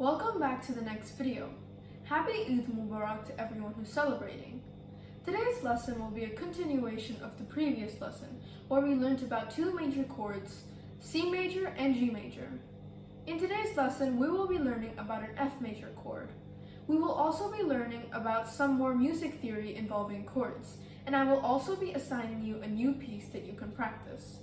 Welcome back to the next video. Happy Eid Mubarak to everyone who's celebrating. Today's lesson will be a continuation of the previous lesson, where we learned about two major chords, C major and G major. In today's lesson, we will be learning about an F major chord. We will also be learning about some more music theory involving chords, and I will also be assigning you a new piece that you can practice.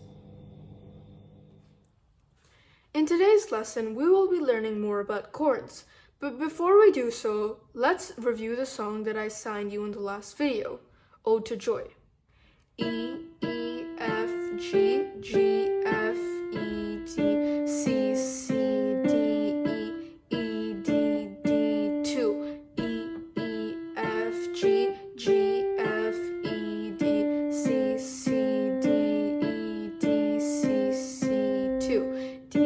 In today's lesson, we will be learning more about chords, but before we do so, let's review the song that I assigned you in the last video, Ode to Joy. E, E, F, G, G, F, E, D, C, C, D, E, E, D, D, 2, E, E, F, G, G, F, E, D, C, C, D, E, D, C, C, 2, D,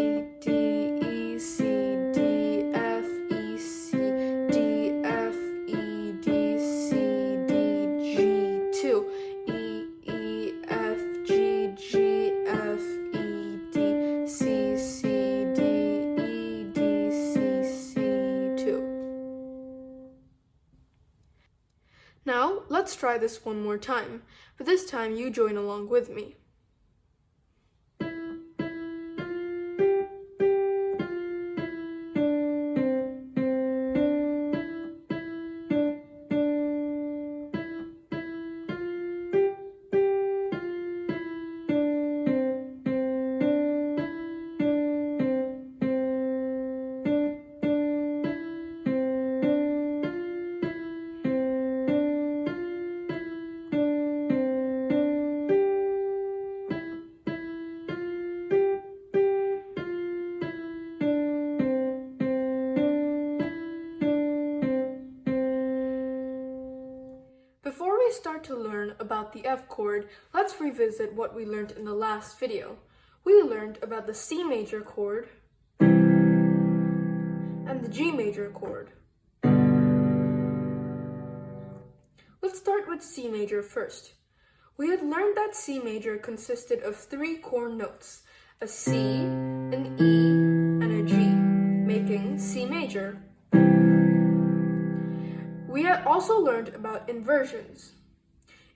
Now, let's try this one more time, but this time you join along with me. Before we start to learn about the F chord, let's revisit what we learned in the last video. We learned about the C major chord and the G major chord. Let's start with C major first. We had learned that C major consisted of three core notes, a C, an E, and a G, making C major. We had also learned about inversions.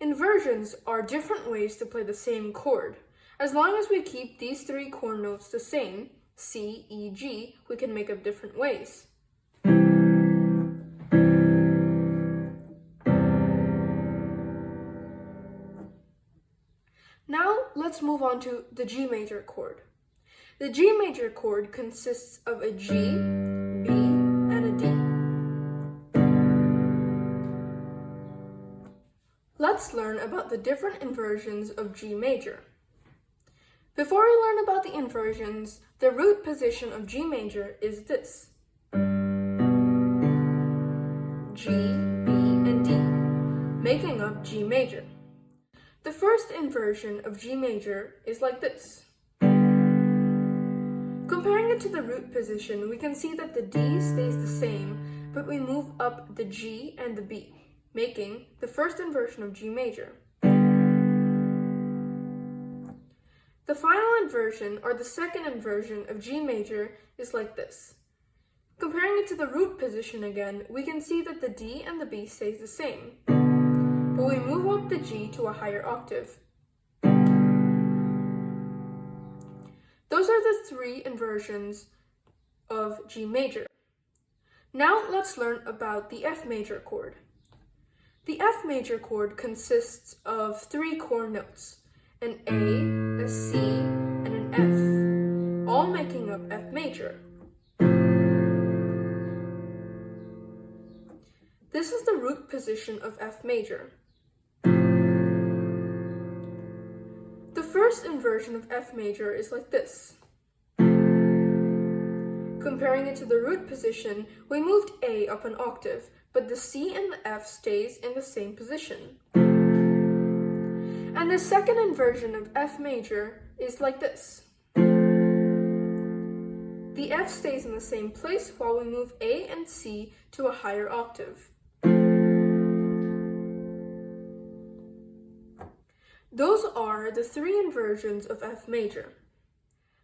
Inversions are different ways to play the same chord. As long as we keep these three core notes the same, C, E, G, we can make up different ways. Now, let's move on to the G major chord. The G major chord consists of a G, B, and a D. Let's learn about the different inversions of G major. Before we learn about the inversions, the root position of G major is this: G, B, and D, making up G major. The first inversion of G major is like this. Comparing it to the root position, we can see that the D stays the same, but we move up the G and the B, making the first inversion of G major. The final inversion, or the second inversion of G major, is like this. Comparing it to the root position again, we can see that the D and the B stays the same, but we move up the G to a higher octave. Those are the three inversions of G major. Now let's learn about the F major chord. The F major chord consists of three core notes, an A, a C, and an F, all making up F major. This is the root position of F major. The first inversion of F major is like this. Comparing it to the root position, we moved A up an octave, but the C and the F stays in the same position. And the second inversion of F major is like this. The F stays in the same place while we move A and C to a higher octave. Those are the three inversions of F major.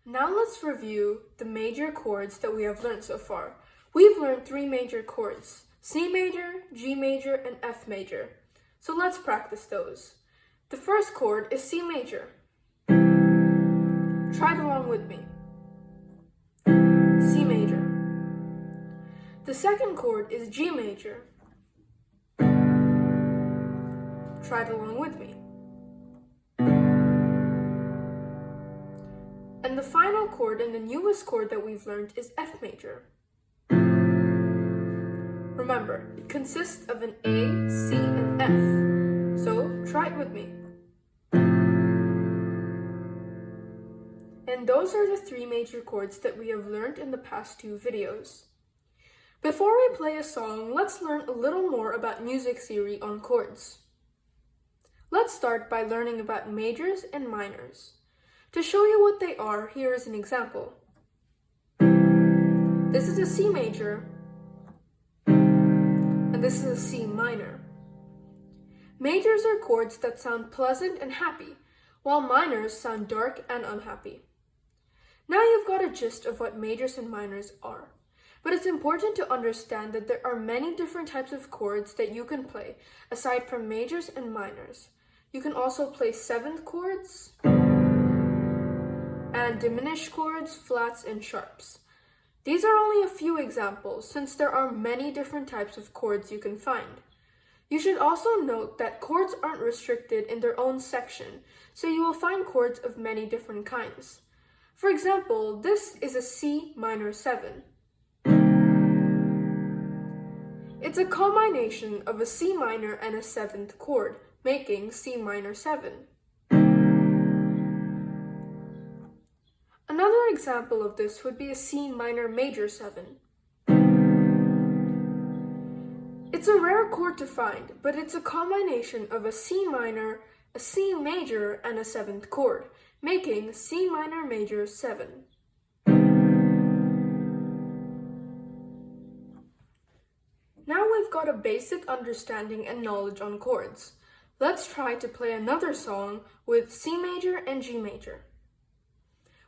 Now let's review the major chords that we have learned so far. We've learned three major chords: C major, G major, and F major. So let's practice those. The first chord is C major. Try it along with me. C major. The second chord is G major. Try it along with me. And the final chord and the newest chord that we've learned is F major. Remember, it consists of an A, C, and F. So try it with me. And those are the three major chords that we have learned in the past two videos. Before we play a song, let's learn a little more about music theory on chords. Let's start by learning about majors and minors. To show you what they are, here is an example. This is a C major, and this is a C minor. Majors are chords that sound pleasant and happy, while minors sound dark and unhappy. Now you've got a gist of what majors and minors are, but it's important to understand that there are many different types of chords that you can play, aside from majors and minors. You can also play seventh chords, and diminished chords, flats, and sharps. These are only a few examples, since there are many different types of chords you can find. You should also note that chords aren't restricted in their own section, so you will find chords of many different kinds. For example, this is a C minor 7. It's a combination of a C minor and a seventh chord, making C minor 7. Another example of this would be a C minor major 7. It's a rare chord to find, but it's a combination of a C minor, a C major, and a seventh chord, making C minor major 7. Now we've got a basic understanding and knowledge on chords. Let's try to play another song with C major and G major.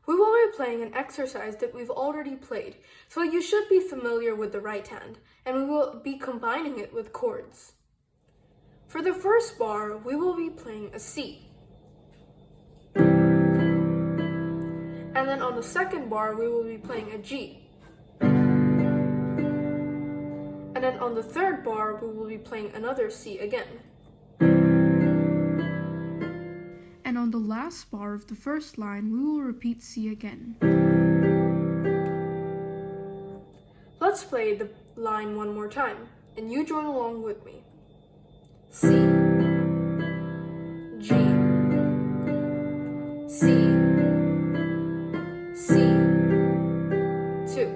We will be playing an exercise that we've already played, so you should be familiar with the right hand, and we will be combining it with chords. For the first bar, we will be playing a C. And then on the second bar, we will be playing a G. And then on the third bar, we will be playing another C again. And on the last bar of the first line, we will repeat C again. Let's play the line one more time, and you join along with me. C, G, C, C, 2.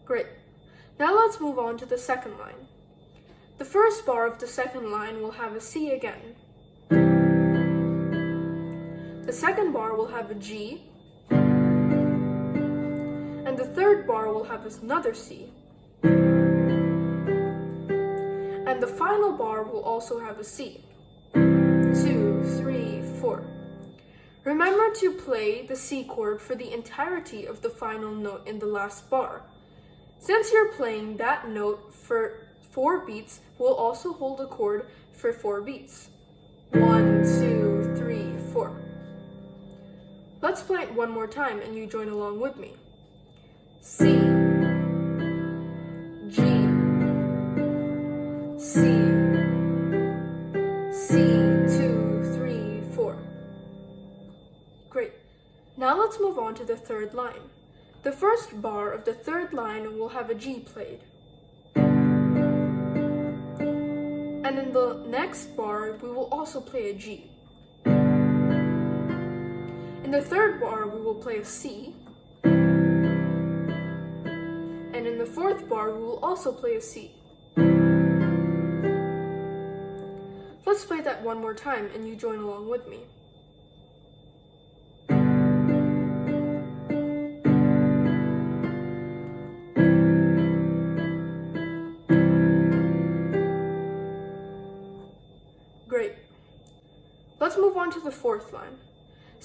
Great. Now let's move on to the second line. The first bar of the second line will have a C again. The second bar will have a G, and the third bar will have another C. And the final bar will also have a C. 2, 3, 4. Remember to play the C chord for the entirety of the final note in the last bar. Since you're playing that note for 4 beats, we'll also hold a chord for 4 beats. 1, 2, 3, 4. Let's play it one more time and you join along with me. C, G, C, C, 2, 3, 4. Great. Now let's move on to the third line. The first bar of the third line will have a G played. And in the next bar, we will also play a G. In the third bar, we will play a C. And in the fourth bar, we will also play a C. Let's play that one more time and you join along with me. Great. Let's move on to the fourth line.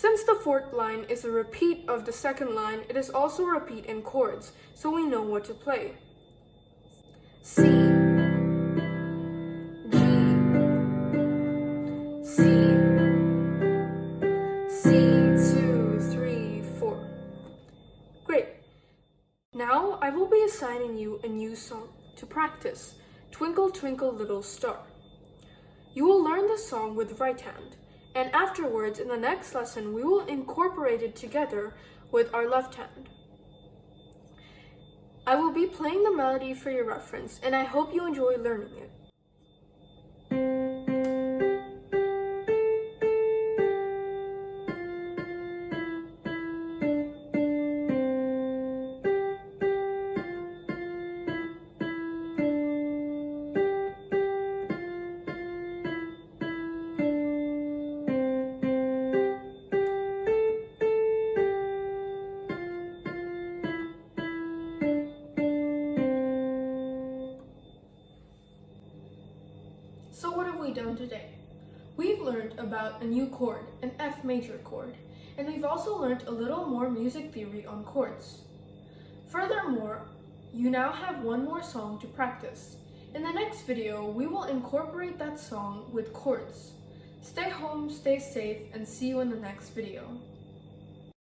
Since the fourth line is a repeat of the second line, it is also a repeat in chords, so we know what to play. C, G, C, C, 2, 3, 4. Great. Now I will be assigning you a new song to practice, Twinkle Twinkle Little Star. You will learn the song with right hand, and afterwards in the next lesson we will incorporate it together with our left hand. I will be playing the melody for your reference, and I hope you enjoy learning it. So what have we done today? We've learned about a new chord, an F major chord, and we've also learned a little more music theory on chords. Furthermore, you now have one more song to practice. In the next video, we will incorporate that song with chords. Stay home, stay safe, and see you in the next video.